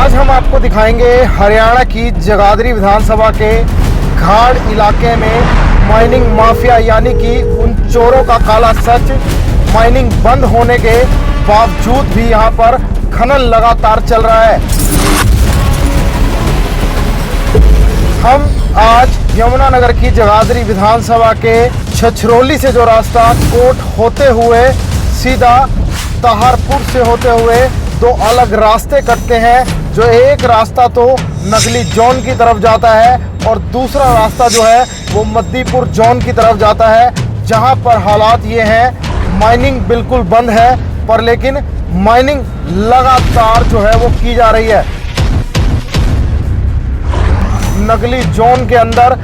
आज हम आपको दिखाएंगे हरियाणा की जगाधरी विधानसभा के घाड़ इलाके में माइनिंग माफिया यानी कि उन चोरों का काला सच। माइनिंग बंद होने के बावजूद भी यहां पर खनन लगातार चल रहा है। हम आज यमुनानगर की जगाधरी विधानसभा के छछरौली से जो रास्ता कोट होते हुए सीधा ताहरपुर से होते हुए दो अलग रास्ते कटते हैं। जो एक रास्ता तो नगली जोन की तरफ जाता है और दूसरा रास्ता जो है वो मद्दीपुर जोन की तरफ जाता है, जहां पर हालात ये हैं माइनिंग बिल्कुल बंद है, पर लेकिन माइनिंग लगातार जो है वो की जा रही है। नगली जोन के अंदर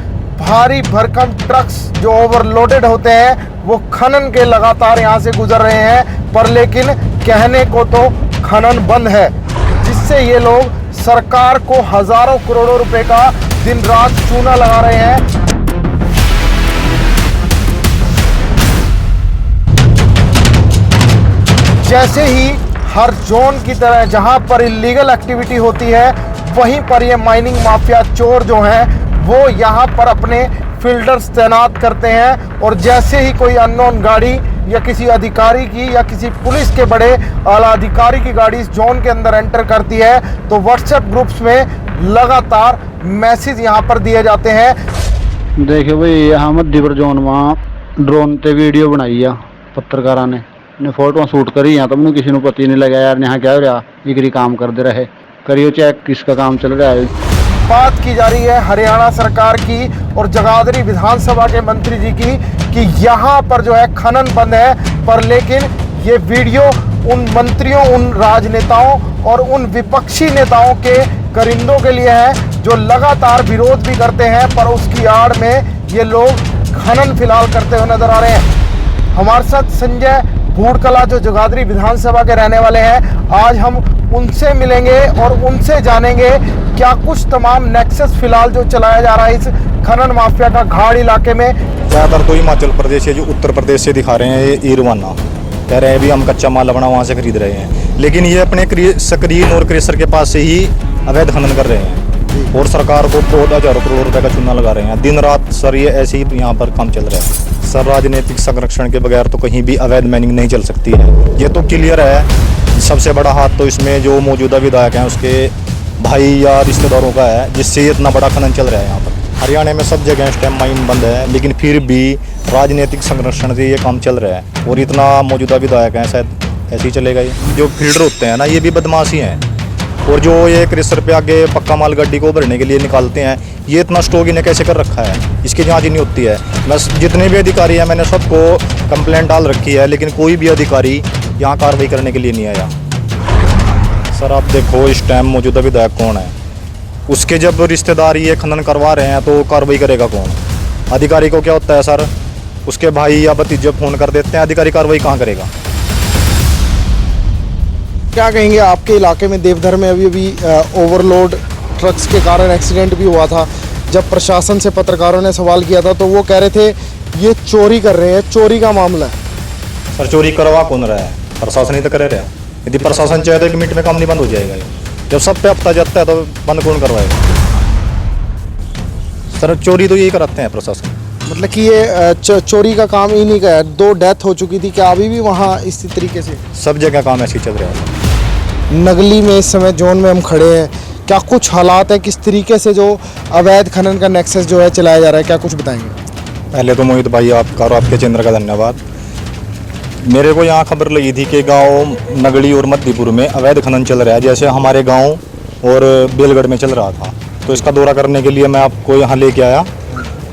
भारी भरकम ट्रक्स जो ओवरलोडेड होते हैं वो खनन के लगातार यहां से गुजर रहे हैं, पर लेकिन कहने को तो खनन बंद है, जिससे ये लोग सरकार को हजारों करोड़ों रुपए का दिन रात चूना लगा रहे हैं। जैसे ही हर जोन की तरह जहां पर इलीगल एक्टिविटी होती है, वहीं पर ये माइनिंग माफिया चोर जो हैं वो यहां पर अपने फिल्डर्स तैनात करते हैं, और जैसे ही कोई अननोन गाड़ी या किसी अधिकारी की या किसी पुलिस के बड़े आला अधिकारी की गाड़ी इस जोन के अंदर एंटर करती है तो व्हाट्सएप ग्रुप्स में लगातार मैसेज यहां पर दिए जाते हैं। देखिए भाई, यहाँ मध्यपुर जोन में ड्रोन ते वीडियो बनाई है पत्रकारा ने फोटो शूट करी है, तो मैंने किसी ने पता नहीं लगा यार यहाँ क्या हो रहा, इकरी काम करते रहे, करियो चेक किसका काम चल रहा है। बात की जा रही है हरियाणा सरकार की और जगाधरी विधानसभा के मंत्री जी की कि यहाँ पर जो है खनन बंद है, पर लेकिन ये वीडियो उन मंत्रियों, उन राजनेताओं और उन विपक्षी नेताओं के करिंदों के लिए है जो लगातार विरोध भी करते हैं, पर उसकी आड़ में ये लोग खनन फिलहाल करते हुए नजर आ रहे हैं। हमारे साथ संजय भूड़कला जो जगाधरी विधानसभा के रहने वाले हैं, आज हम उनसे मिलेंगे और उनसे जानेंगे क्या कुछ तमाम नेक्सस फिलहाल जो चलाया जा रहा है इस खनन माफिया का घाड़ इलाके में। ज़्यादातर तो हिमाचल प्रदेश या जो उत्तर प्रदेश से दिखा रहे हैं ये रवाना कह रहे हैं भी हम कच्चा माल अपना वहाँ से खरीद रहे हैं, लेकिन ये अपने स्क्रीन और क्रेशर के पास से ही अवैध खनन कर रहे हैं और सरकार को बहुत हजारों करोड़ रुपए का चूना लगा रहे हैं। दिन रात सर ये ऐसे ही यहाँ पर काम चल रहा है सर। राजनीतिक संरक्षण के बगैर तो कहीं भी अवैध माइनिंग नहीं चल सकती है, ये तो क्लियर है। सबसे बड़ा हाथ तो इसमें जो मौजूदा विधायक हैं उसके भाई या रिश्तेदारों का है, जिससे इतना बड़ा खनन चल रहा है यहाँ पर। हरियाणा में सब जगह इस टाइम माइन बंद है, लेकिन फिर भी राजनीतिक संरक्षण से ये काम चल रहा है और इतना मौजूदा विधायक हैं, शायद ऐसे ही चलेगा। ये जो फील्डर होते हैं ना, ये भी बदमाशी हैं, और जो ये क्रेशर पे आगे पक्का माल गाड़ी को भरने के लिए निकालते हैं, ये इतना स्टॉक इन्हें कैसे कर रखा है, इसकी जांच ही नहीं होती है। बस जितने भी अधिकारी हैं मैंने सबको कंप्लेंट डाल रखी है, लेकिन कोई भी अधिकारी यहाँ कार्रवाई करने के लिए नहीं आया। सर आप देखो इस टाइम मौजूदा विधायक कौन है, उसके जब रिश्तेदार ये खनन करवा रहे हैं तो कार्रवाई करेगा कौन? अधिकारी को क्या होता है सर, उसके भाई या भतीजे फ़ोन कर देते हैं, अधिकारी कार्रवाई कहाँ करेगा? क्या कहेंगे, आपके इलाके में देवधर में अभी ओवरलोड ट्रक्स के कारण एक्सीडेंट भी हुआ था। जब प्रशासन से पत्रकारों ने सवाल किया था तो वो कह रहे थे ये चोरी कर रहे हैं, चोरी का मामला है। सर चोरी करवा कौन रहा है? प्रशासन ही तो कर रहा है। यदि प्रशासन चाहे तो 1 मिनट में काम नहीं बंद हो जाएगा। जब सब पे हफ्ता जाता है तो बंद कौन करवाएगा? सर चोरी तो यही कराते हैं प्रशासन। मतलब कि ये चोरी का काम ही नहीं का है। 2 डेथ हो चुकी थी, क्या अभी भी वहाँ इसी तरीके से? सब जगह काम ऐसे ही चल रहा है। नगली में इस समय जोन में हम खड़े हैं, क्या कुछ हालात है, किस तरीके से जो अवैध खनन का नेक्सस जो है चलाया जा रहा है, क्या कुछ बताएंगे? पहले तो मोहित भाई आपका और आपके चंद्र का धन्यवाद। मेरे को यहाँ खबर लगी थी कि गांव नगली और मध्यपुर में अवैध खनन चल रहा है, जैसे हमारे गांव और बेलगढ़ में चल रहा था। तो इसका दौरा करने के लिए मैं आपको यहाँ लेके आया,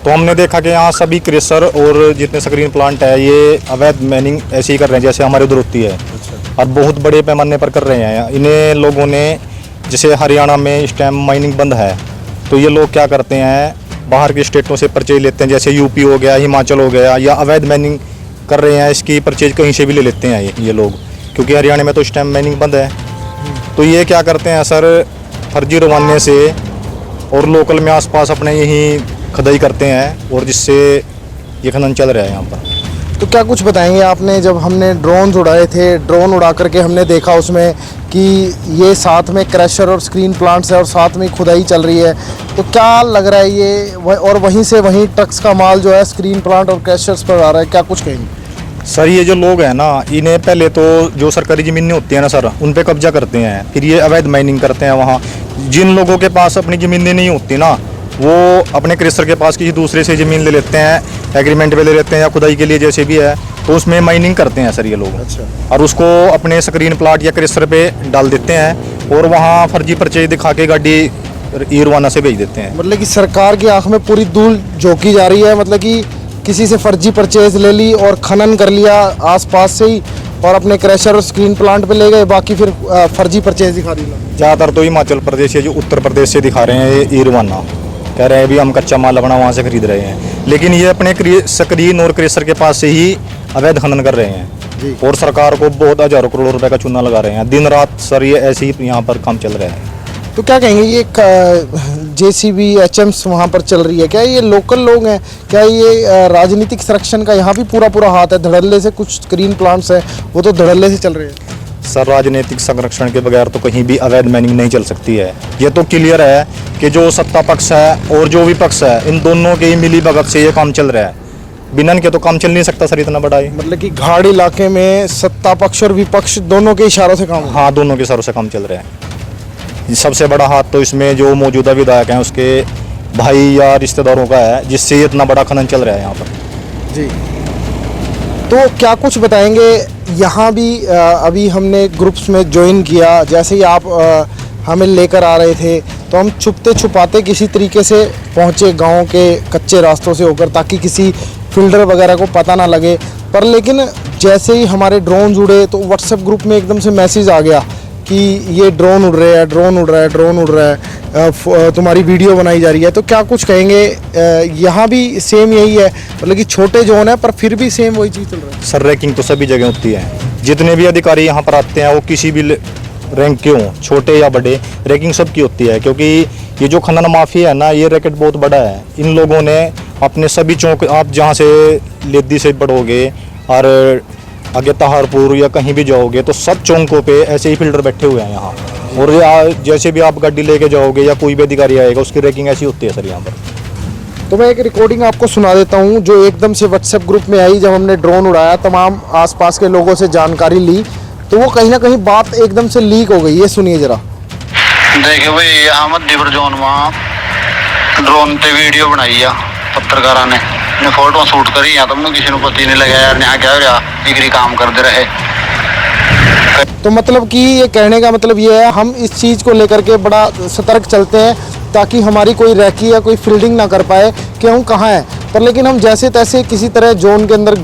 तो हमने देखा कि यहाँ सभी क्रेशर और जितने स्क्रीन प्लांट है ये अवैध माइनिंग ऐसे ही कर रहे हैं जैसे हमारे उधर होती है, और बहुत बड़े पैमाने पर कर रहे हैं। इन्हें लोगों ने, जैसे हरियाणा में इस टाइम माइनिंग बंद है, तो ये लोग क्या करते हैं, बाहर के स्टेटों से परचेज लेते हैं, जैसे यूपी हो गया, हिमाचल हो गया, या अवैध माइनिंग कर रहे हैं, इसकी परचेज कहीं से भी ले लेते हैं ये लोग, क्योंकि हरियाणा में तो इस टाइम माइनिंग बंद है। तो ये क्या करते हैं सर, फर्जी रवाने से और लोकल में आसपास अपने यहीं खुदाई करते हैं, और जिससे ये खनन चल रहा है यहाँ पर। तो क्या कुछ बताएंगे आपने, जब हमने ड्रोन उड़ाए थे, ड्रोन उड़ा करके हमने देखा उसमें कि ये साथ में क्रशर और स्क्रीन प्लांट्स है और साथ में खुदाई चल रही है, तो क्या लग रहा है ये और वहीं से वहीं ट्रक्स का माल जो है स्क्रीन प्लांट और क्रशर्स पर आ रहा है, क्या कुछ कहेंगे? सर ये जो लोग हैं ना, इन्हें पहले तो जो सरकारी ज़मीनें होती हैं ना सर, उन पे कब्जा करते हैं, फिर ये अवैध माइनिंग करते हैं वहाँ। जिन लोगों के पास अपनी ज़मीनें नहीं होती ना, वो अपने क्रेशर के पास किसी दूसरे से ज़मीन ले लेते हैं, एग्रीमेंट पे ले लेते हैं या खुदाई के लिए जैसे भी है, तो उसमें माइनिंग करते हैं सर ये लोग। अच्छा। और उसको अपने स्क्रीन प्लाट या क्रेशर पे डाल देते हैं और वहाँ फर्जी परचेज दिखा के गाड़ी ईरवाना से भेज देते हैं। मतलब कि सरकार की आंख में पूरी धूल झोंकी जा रही है, मतलब कि किसी से फर्जी परचेज ले ली और खनन कर लिया आसपास से ही और अपने क्रशर और स्क्रीन प्लांट पे ले गए, बाकी फिर फर्जी परचेज दिखा दी। ज़्यादातर तो हिमाचल प्रदेश या जो उत्तर प्रदेश से दिखा रहे हैं ये ईरवाना, कह रहे हैं भी हम कच्चा माल अपना वहाँ से खरीद रहे हैं, लेकिन ये अपने स्क्रीन और क्रेशर के पास से ही अवैध खनन कर रहे हैं और सरकार को बहुत हज़ारों करोड़ रुपए का चूना लगा रहे हैं। दिन रात सर ये ऐसे ही यहाँ पर काम चल रहा है। तो क्या कहेंगे, ये JCB HMs वहाँ पर चल रही है, क्या ये लोकल लोग हैं, क्या ये राजनीतिक संरक्षण का यहाँ भी पूरा हाथ है? धड़ल्ले से कुछ स्क्रीन प्लांट्स हैं वो तो धड़ल्ले से चल रहे हैं। सर राजनीतिक संरक्षण के बगैर तो कहीं भी अवैध माइनिंग नहीं चल सकती है। ये तो क्लियर है कि जो सत्ता पक्ष है और जो विपक्ष है, इन दोनों के ही मिली भगत से ये काम चल रहा है। बिना इनके तो काम चल नहीं सकता सर इतना बड़ा ही। मतलब कि घाड़ इलाके में सत्ता पक्ष और विपक्ष दोनों के इशारों से काम? हाँ, दोनों के इशारों से काम चल रहा है। सबसे बड़ा हाथ तो इसमें जो मौजूदा विधायक हैं उसके भाई या रिश्तेदारों का है, जिससे ये इतना बड़ा खनन चल रहा है यहाँ पर। जी, तो क्या कुछ बताएंगे? यहाँ भी अभी हमने ग्रुप्स में ज्वाइन किया, जैसे ही आप हमें लेकर आ रहे थे तो हम छुपते छुपाते किसी तरीके से पहुँचे गांव के कच्चे रास्तों से होकर, ताकि किसी फील्डर वगैरह को पता ना लगे। पर लेकिन जैसे ही हमारे ड्रोन उड़े तो व्हाट्सएप ग्रुप में एकदम से मैसेज आ गया कि ये ड्रोन उड़ रहे हैं, ड्रोन उड़ रहा है, ड्रोन उड़ रहा है, तुम्हारी वीडियो बनाई जा रही है। तो क्या कुछ कहेंगे, यहाँ भी सेम यही है, मतलब कि छोटे जोन है पर फिर भी सेम वही चीज़ चल रहा है? सर रैंकिंग तो सभी जगह होती है। जितने भी अधिकारी यहाँ पर आते हैं वो किसी भी रैंक के हों, छोटे या बड़े, रैंकिंग सबकी होती है। क्योंकि ये जो खनन माफिया है ना, ये रैकेट बहुत बड़ा है। इन लोगों ने अपने सभी चौक, आप जहाँ से लेदी से बढ़ोगे और आगे तहारपुर या कहीं भी जाओगे तो सब चौकों पे ऐसे ही फील्डर बैठे हुए हैं यहाँ। और जैसे भी आप गाड़ी लेके जाओगे या कोई भी अधिकारी आएगा, उसकी रैंकिंग ऐसी होती है सर यहाँ पर। तो मैं एक रिकॉर्डिंग आपको सुना देता हूँ जो एकदम से व्हाट्सएप ग्रुप में आई जब हमने ड्रोन उड़ाया, तमाम आसपास के लोगों से जानकारी ली, तो वो कहीं ना कहीं बात एकदम से लीक हो गई। ये सुनिए जरा। देखिए भाई, यहाँ मध्यपुर जोन में ड्रोन ते वीडियो बनाई है पत्रकारा ने फोटो शूट करी है, तो मुझे किसी को पता नहीं लगा यार यहाँ क्या हो रहा, डिग्री काम करते रहे। तो मतलब कि ये कहने का मतलब ये है, हम इस चीज़ को लेकर के बड़ा सतर्क चलते हैं ताकि हमारी कोई रैकी या कोई फील्डिंग ना कर पाए कि हम कहाँ हैं। पर लेकिन हम जैसे तैसे किसी तरह जोन के अंदर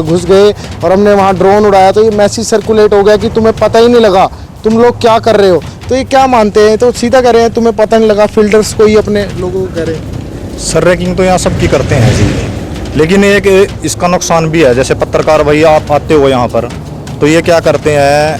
घुस गए और हमने वहाँ ड्रोन उड़ाया, तो ये मैसेज सर्कुलेट हो गया कि तुम्हें पता ही नहीं लगा तुम लोग क्या कर रहे हो। तो ये क्या मानते हैं? तो सीधा कह रहे हैं तुम्हें पता नहीं लगा, फील्डर्स को ही अपने लोगों को कह रहे हैं। सर रैंकिंग तो यहाँ सबकी करते हैं जी, लेकिन एक इसका नुकसान भी है। जैसे पत्रकार भाई आप आते हो यहाँ पर, तो ये क्या करते हैं,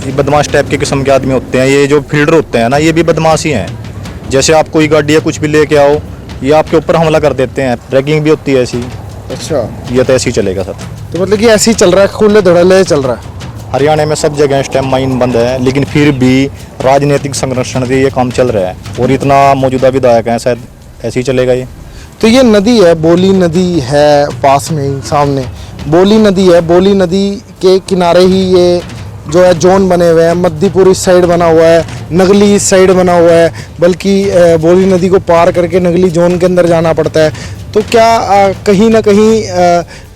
ये बदमाश टाइप के किस्म के आदमी होते हैं। ये जो फील्डर होते हैं ना, ये भी बदमाश ही हैं। जैसे आप कोई गाड़ी या कुछ भी लेके आओ, ये आपके ऊपर हमला कर देते हैं। रैगिंग भी होती है ऐसी। अच्छा, ये तो ऐसे ही चलेगा सर। तो मतलब कि ऐसे ही चल रहा है, खुले धड़ल्ले चल रहा है। हरियाणा में सब जगह इस टाइम माइन बंद है, लेकिन फिर भी राजनीतिक संरक्षण के ये काम चल रहा है। और इतना मौजूदा विधायक हैं, शायद ऐसे ही चलेगा ये। तो ये नदी है, बोली नदी है पास में ही सामने, बोली नदी है। बोली नदी के किनारे ही ये जो है जोन बने हुए हैं। मध्यपुर इस साइड बना हुआ है, नगली इस साइड बना हुआ है, बल्कि बोली नदी को पार करके नगली जोन के अंदर जाना पड़ता है। तो क्या कहीं ना कहीं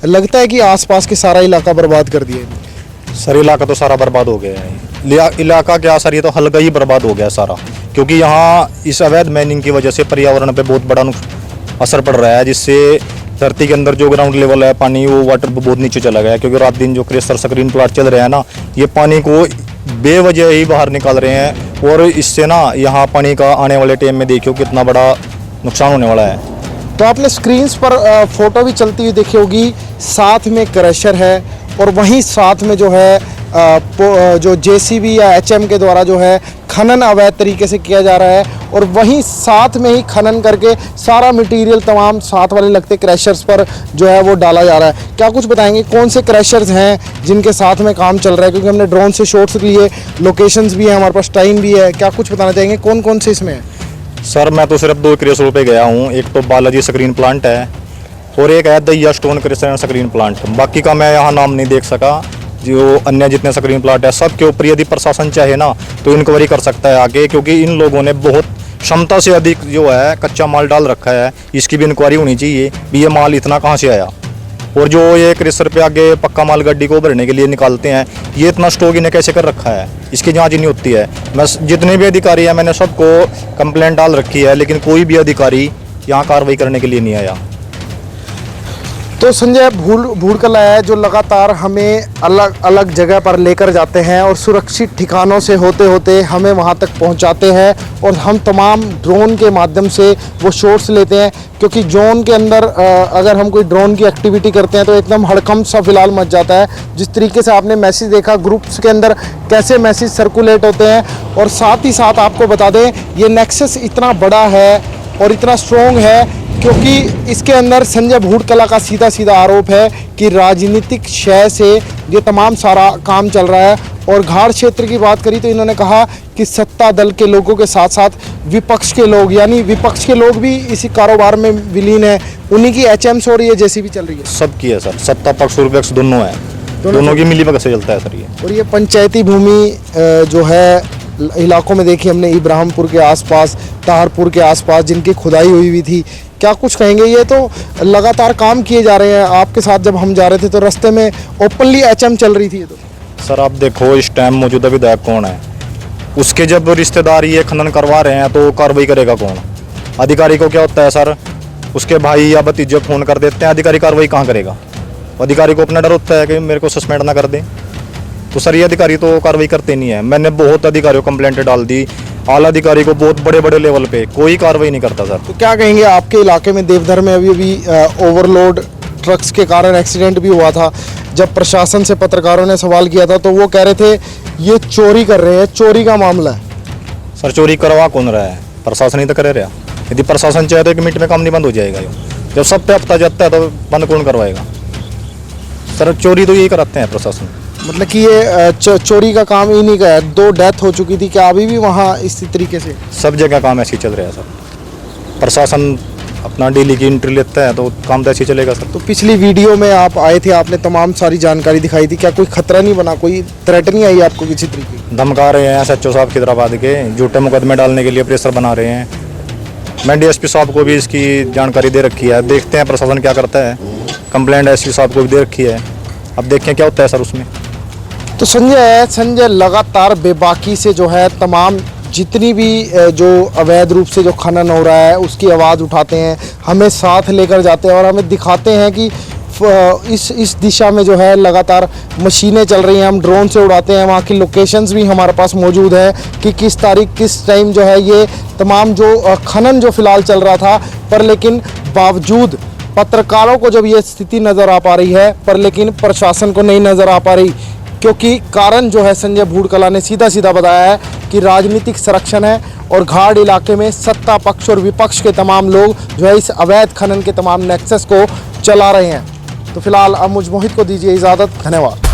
लगता है कि आसपास के सारा इलाका बर्बाद कर दिया? सर इलाका तो सारा बर्बाद हो गया है। इलाका क्या सर, ये तो हल्का ही बर्बाद हो गया सारा। क्योंकि यहाँ इस अवैध माइनिंग की वजह से पर्यावरण पे बहुत बड़ा असर पड़ रहा है, जिससे धरती के अंदर जो ग्राउंड लेवल है पानी, वो वाटर बहुत नीचे चला गया है। क्योंकि रात दिन जो क्रेशर स्क्रीन प्लांट चल रहे हैं ना, ये पानी को बेवजह ही बाहर निकाल रहे हैं। और इससे ना यहाँ पानी का आने वाले टाइम में देखियो कितना बड़ा नुकसान होने वाला है। तो आपने स्क्रीन्स पर फोटो भी चलती हुई देखी होगी, साथ में क्रशर है और वहीं साथ में जो है जो JCB या HM के द्वारा जो है खनन अवैध तरीके से किया जा रहा है और वहीं साथ में ही खनन करके सारा मटेरियल तमाम साथ वाले लगते क्रैशर्स पर जो है वो डाला जा रहा है। क्या कुछ बताएंगे कौन से क्रैशर्स हैं जिनके साथ में काम चल रहा है, क्योंकि हमने ड्रोन से शॉट्स लिए, लोकेशंस भी हैं हमारे पास, टाइम भी है, क्या कुछ बताना चाहेंगे कौन कौन से इसमें है? सर मैं तो सिर्फ 2 क्रशरों पे गया हूँ। एक तो बालाजी स्क्रीन प्लांट है और एक है दैया stone crusher and screen plant. बाकी का मैं यहाँ नाम नहीं देख सका। जो अन्य जितने स्क्रीन प्लांट है सब के ऊपर यदि प्रशासन चाहे ना तो इंक्वायरी कर सकता है आगे, क्योंकि इन लोगों ने बहुत क्षमता से अधिक जो है कच्चा माल डाल रखा है। इसकी भी इंक्वायरी होनी चाहिए भी ये माल इतना कहाँ से आया। और जो ये क्रशर पे आगे पक्का माल गाड़ी को भरने के लिए निकालते हैं, ये इतना स्टॉक इन्हें कैसे कर रखा है, इसकी जांच ही नहीं होती है। मैं जितने भी अधिकारी हैं मैंने सबको कंप्लेंट डाल रखी है, लेकिन कोई भी अधिकारी यहाँ कार्रवाई करने के लिए नहीं आया। तो संजय भूड़कला है जो लगातार हमें अलग अलग जगह पर लेकर जाते हैं और सुरक्षित ठिकानों से होते होते हमें वहां तक पहुंचाते हैं और हम तमाम ड्रोन के माध्यम से वो शॉट्स लेते हैं, क्योंकि जोन के अंदर अगर हम कोई ड्रोन की एक्टिविटी करते हैं तो एकदम हड़कंप सा फिलहाल मच जाता है। जिस तरीके से आपने मैसेज देखा ग्रुप्स के अंदर कैसे मैसेज सर्कुलेट होते हैं, और साथ ही साथ आपको बता दें ये नेक्सस इतना बड़ा है और इतना स्ट्रॉन्ग है क्योंकि इसके अंदर संजय भूड़कला का सीधा सीधा आरोप है कि राजनीतिक शय से ये तमाम सारा काम चल रहा है। और घाट क्षेत्र की बात करी तो इन्होंने कहा कि सत्ता दल के लोगों के साथ साथ विपक्ष के लोग, यानी विपक्ष के लोग भी इसी कारोबार में विलीन है, उन्हीं की एचएम्स हो रही है, जेसीबी चल रही है। सबकी है सर, सत्ता पक्ष और विपक्ष दोनों है, दोनों की मिलीभगत से चलता है सर ये। और ये पंचायती भूमि जो है इलाकों में देखी हमने, इब्राहिमपुर के आसपास, ताहरपुर के आसपास जिनकी खुदाई हुई थी, क्या कुछ कहेंगे? ये तो लगातार काम किए जा रहे हैं। आपके साथ जब हम जा रहे थे तो रास्ते में ओपनली एचएम चल रही थी। ये तो सर आप देखो इस टाइम मौजूदा विधायक कौन है, उसके जब रिश्तेदार ये खनन करवा रहे हैं तो कार्रवाई करेगा कौन? अधिकारी को क्या होता है सर, उसके भाई या भतीजे फोन कर देते हैं, अधिकारी कार्रवाई कहाँ करेगा? अधिकारी को अपना डर होता है कि मेरे को सस्पेंड ना कर दें। तो सर ये अधिकारी तो कार्रवाई करते नहीं है। मैंने बहुत अधिकारियों को कंप्लेंट डाल दी, आला अधिकारी को बहुत बड़े बड़े लेवल पे, कोई कार्रवाई नहीं करता सर। तो क्या कहेंगे आपके इलाके में देवधर में अभी ओवरलोड ट्रक्स के कारण एक्सीडेंट भी हुआ था। जब प्रशासन से पत्रकारों ने सवाल किया था तो वो कह रहे थे ये चोरी कर रहे हैं, चोरी का मामला है। सर चोरी करवा कौन रहा है? प्रशासन ही तो करे रहा। यदि प्रशासन चाहे तो 1 मिनट में काम नहीं बंद हो जाएगा। जब सब पे हफ्ता जाता है तो बंद कौन करवाएगा? सर चोरी तो यही कराते हैं प्रशासन। मतलब कि ये चोरी का काम ही नहीं गया, 2 डेथ हो चुकी थी, क्या अभी भी वहाँ इसी तरीके से? सब जगह काम ऐसे ही चल रहा है सर। प्रशासन अपना डेली की एंट्री लेता है तो काम तो ऐसे ही चलेगा सर। तो पिछली वीडियो में आप आए थे, आपने तमाम सारी जानकारी दिखाई थी, क्या कोई खतरा नहीं बना, कोई थ्रेट नहीं आई आपको किसी तरीके की? धमका रहे हैं SHO साहब खिदराबाद के, झूठे मुकदमे डालने के लिए प्रेशर बना रहे हैं। मैं DSP साहब को भी इसकी जानकारी दे रखी है, देखते हैं प्रशासन क्या करता है। कंप्लेंट SP साहब को भी दे रखी है, अब देखें क्या होता है सर उसमें। तो संजय लगातार बेबाकी से जो है तमाम जितनी भी जो अवैध रूप से जो खनन हो रहा है उसकी आवाज़ उठाते हैं, हमें साथ लेकर जाते हैं और हमें दिखाते हैं कि इस दिशा में जो है लगातार मशीनें चल रही हैं। हम ड्रोन से उड़ाते हैं, वहाँ की लोकेशंस भी हमारे पास मौजूद है कि किस तारीख किस टाइम जो है ये तमाम जो खनन जो फ़िलहाल चल रहा था। पर लेकिन बावजूद पत्रकारों को जब ये स्थिति नज़र आ पा रही है, पर लेकिन प्रशासन को नहीं नज़र आ पा रही, क्योंकि कारण जो है संजय भूड़कला ने सीधा सीधा बताया है कि राजनीतिक संरक्षण है और घाट इलाके में सत्ता पक्ष और विपक्ष के तमाम लोग जो है इस अवैध खनन के तमाम नेक्सस को चला रहे हैं। तो फिलहाल अब मुझ मोहित को दीजिए इजाज़त, धन्यवाद।